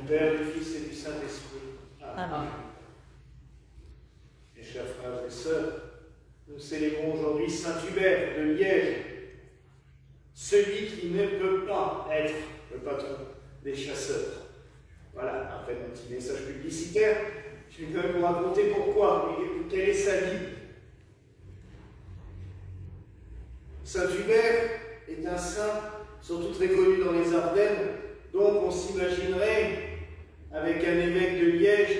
Père, du Fils et du Saint-Esprit. Amen. Mes chers frères et sœurs, nous célébrons aujourd'hui Saint Hubert de Liège, celui qui ne peut pas être le patron des chasseurs. Voilà, après mon petit message publicitaire, je vais quand même vous raconter pourquoi et quelle est sa vie. Saint Hubert est un saint, surtout très connu dans les Ardennes, donc on s'imaginerait avec un évêque de Liège,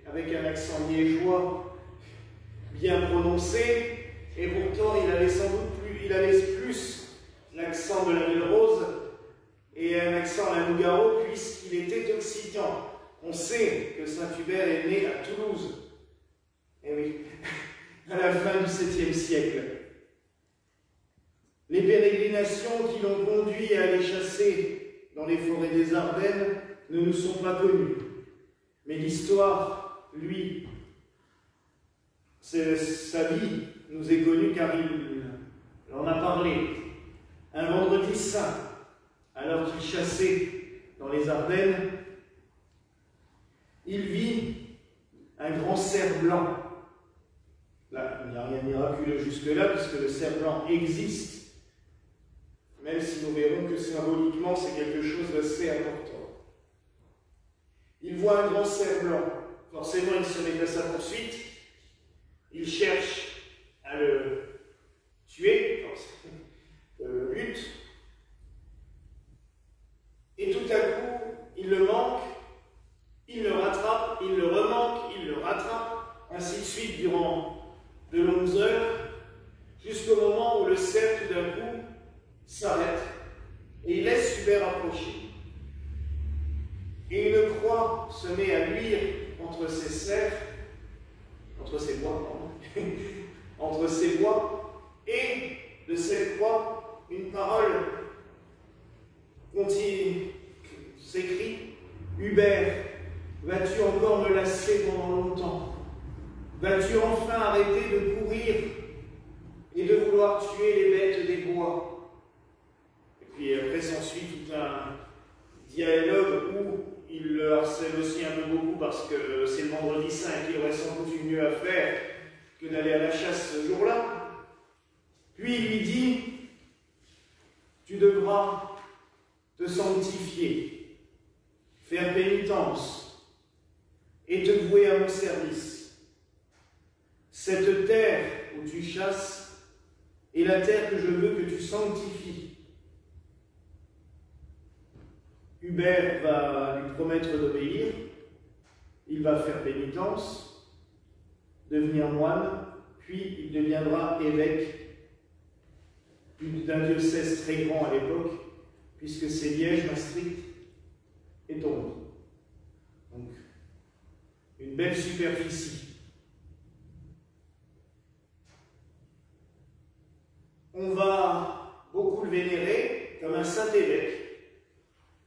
avec un accent liégeois bien prononcé, et pourtant il avait sans doute plus l'accent de la ville rose et un accent à la Nougaro puisqu'il était occitan. On sait que Saint Hubert est né à Toulouse, et oui, à la fin du 7e siècle. Les pérégrinations qui l'ont conduit à aller chasser dans les forêts des Ardennes ne nous sont pas connues. Mais l'histoire, lui, sa vie nous est connue car il en a parlé. Un vendredi saint, alors qu'il chassait dans les Ardennes, il vit un grand cerf blanc. Là, il n'y a rien de miraculeux jusque-là, puisque le cerf blanc existe, même si nous verrons que symboliquement c'est quelque chose d'assez important. Il voit un grand cerf blanc, forcément il se met à sa poursuite, il cherche à le tuer, le bute, et tout à coup il le manque, il le rattrape, il le remanque, il le rattrape, ainsi de suite durant de longues heures, jusqu'au moment où le cerf tout d'un coup s'arrête et il laisse Hubert approcher. Et une croix se met à luire entre ses serres, entre ses bois, entre ses bois, et de cette croix, une parole s'écrit: Hubert, vas-tu encore me lasser pendant longtemps? Vas-tu enfin arrêter de courir et de vouloir tuer les bêtes des bois? Et puis après s'ensuit tout un dialogue où il le harcèle aussi un peu beaucoup parce que c'est le vendredi saint et qu'il aurait sans doute eu mieux à faire que d'aller à la chasse ce jour-là. Puis il lui dit: tu devras te sanctifier, faire pénitence et te vouer à mon service. Cette terre où tu chasses est la terre que je veux que tu sanctifies. Hubert va lui promettre d'obéir, il va faire pénitence, devenir moine, puis il deviendra évêque d'un diocèse très grand à l'époque, puisque c'est Liège, Maastricht et Toronto. Donc, une belle superficie. On va beaucoup le vénérer comme un saint évêque.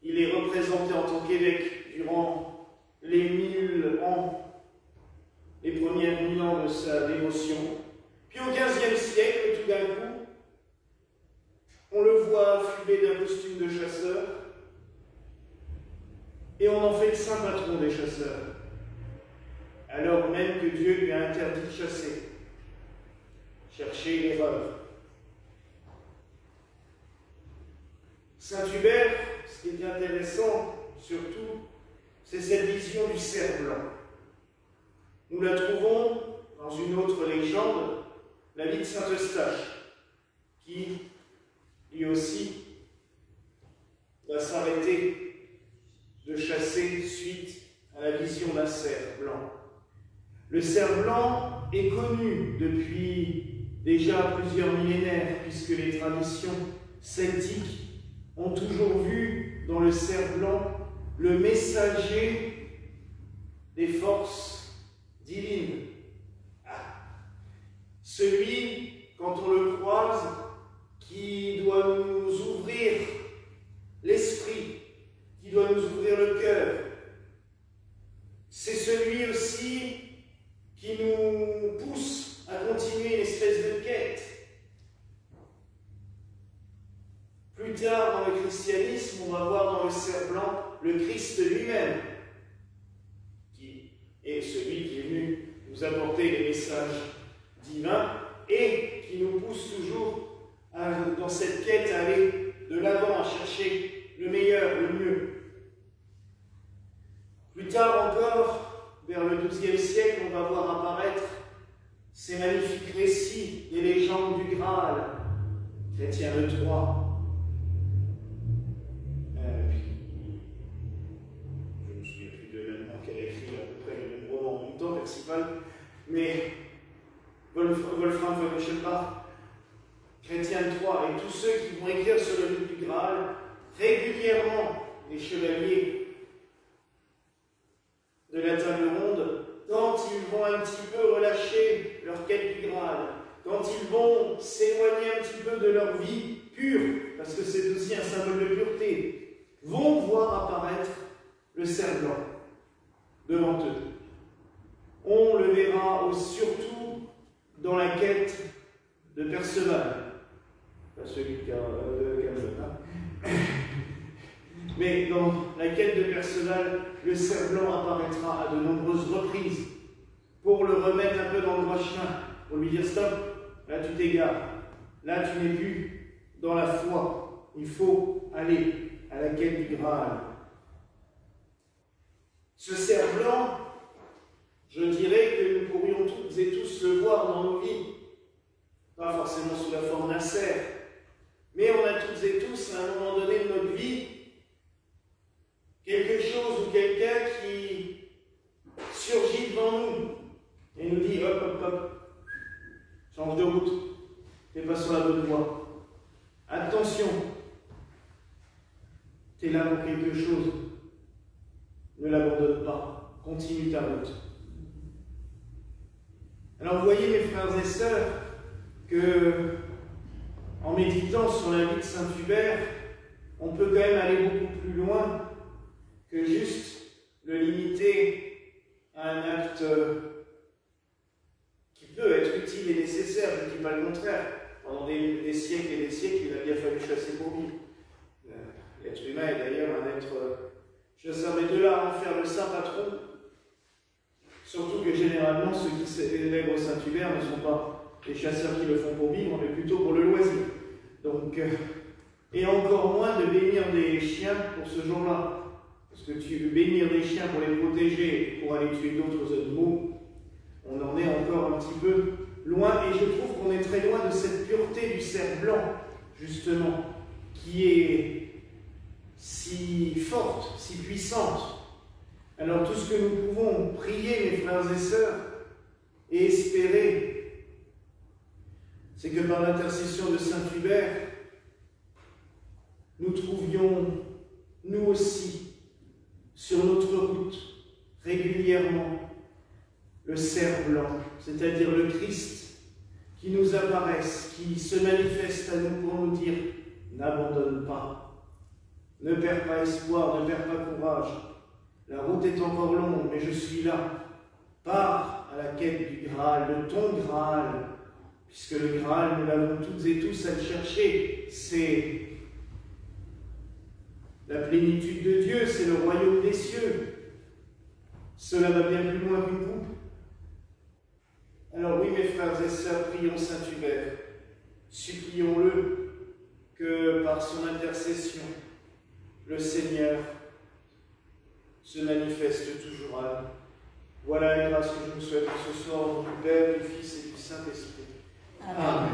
Il est représenté en tant qu'évêque durant les 1000 ans, les premiers 1000 ans de sa dévotion. Puis au XVe siècle, tout d'un coup, on le voit affublé d'un costume de chasseur et on en fait le saint patron des chasseurs, alors même que Dieu lui a interdit de chasser. Cherchez l'erreur. Saint Hubert, ce qui est intéressant, surtout, c'est cette vision du cerf blanc. Nous la trouvons dans une autre légende, la vie de Saint Eustache, qui, lui aussi, va s'arrêter de chasser suite à la vision d'un cerf blanc. Le cerf blanc est connu depuis déjà plusieurs millénaires, puisque les traditions celtiques ont toujours vu dans le cerf blanc le messager des forces divines. Celui, quand on le croise, qui doit nous ouvrir l'esprit, qui doit nous ouvrir le cœur. C'est celui aussi qui nous pousse à continuer une espèce de quête. Plus tard dans le christianisme, on va voir dans le cerf blanc le Christ lui-même, nous apporter les messages divins et qui nous pousse toujours dans cette quête à aller de l'avant, à chercher le meilleur, le mieux. Plus tard encore, vers le XIIe siècle, on va voir apparaître ces magnifiques récits des légendes du Graal, Chrétien de Troyes. Je ne me souviens plus de l'année qu'elle a écrit à peu près le même roman en même temps, Percival, mais Wolfram von Eschenbach, Chrétien de Troyes, et tous ceux qui vont écrire sur le mythe du Graal, régulièrement, les chevaliers de la table ronde, quand ils vont un petit peu relâcher leur quête du Graal, quand ils vont s'éloigner un petit peu de leur vie pure, parce que c'est aussi un symbole de pureté, vont voir apparaître le cerf blanc devant eux. On le verra surtout dans la quête de Perceval, pas celui de Camelot, mais dans la quête de Perceval, le cerf blanc apparaîtra à de nombreuses reprises pour le remettre un peu dans le droit chemin, pour lui dire stop, là tu t'égares, là tu n'es plus dans la foi, il faut aller à la quête du Graal. Ce cerf blanc, je dirais que nous pourrions toutes et tous le voir dans nos vies, pas forcément sous la forme d'un cerf, mais on a toutes et tous à un moment donné de notre vie quelque chose ou quelqu'un qui surgit devant nous et nous dit hop, hop, hop, change de route, t'es pas sur la bonne voie. Attention, t'es là pour quelque chose, ne l'abandonne pas, continue ta route. Alors vous voyez mes frères et sœurs que en méditant sur la vie de Saint Hubert, on peut quand même aller beaucoup plus loin que juste le limiter à un acte qui peut être utile et nécessaire, je ne dis pas le contraire. Pendant des siècles et des siècles, il a bien fallu chasser pour vivre. L'être humain est d'ailleurs un être chasseur, mais de là à en faire le saint patron, surtout que généralement ceux qui célèbrent Saint Hubert ne sont pas les chasseurs qui le font pour vivre, mais plutôt pour le loisir. Donc, et encore moins de bénir des chiens pour ce jour-là. Parce que tu veux bénir des chiens pour les protéger, pour aller tuer d'autres animaux, on en est encore un petit peu loin, et je trouve qu'on est très loin de cette pureté du cerf blanc, justement, qui est si forte, si puissante. Alors tout ce que nous pouvons prier, mes frères et sœurs, et espérer, c'est que par l'intercession de Saint Hubert, nous trouvions, nous aussi, sur notre route, régulièrement, le cerf blanc, c'est-à-dire le Christ, qui nous apparaisse, qui se manifeste à nous pour nous dire « N'abandonne pas, ne perds pas espoir, ne perds pas courage, la route est encore longue, mais je suis là, pars à la quête du Graal, de ton Graal, puisque le Graal, nous l'avons toutes et tous à le chercher, c'est la plénitude de Dieu, c'est le royaume des cieux. Cela va bien plus loin qu'une coupe. Alors oui, mes frères et sœurs, prions Saint Hubert, supplions-le que par son intercession, le Seigneur se manifeste toujours à nous. Voilà la grâce que je vous souhaite ce soir au nom du Père, du Fils et du Saint-Esprit. Amen.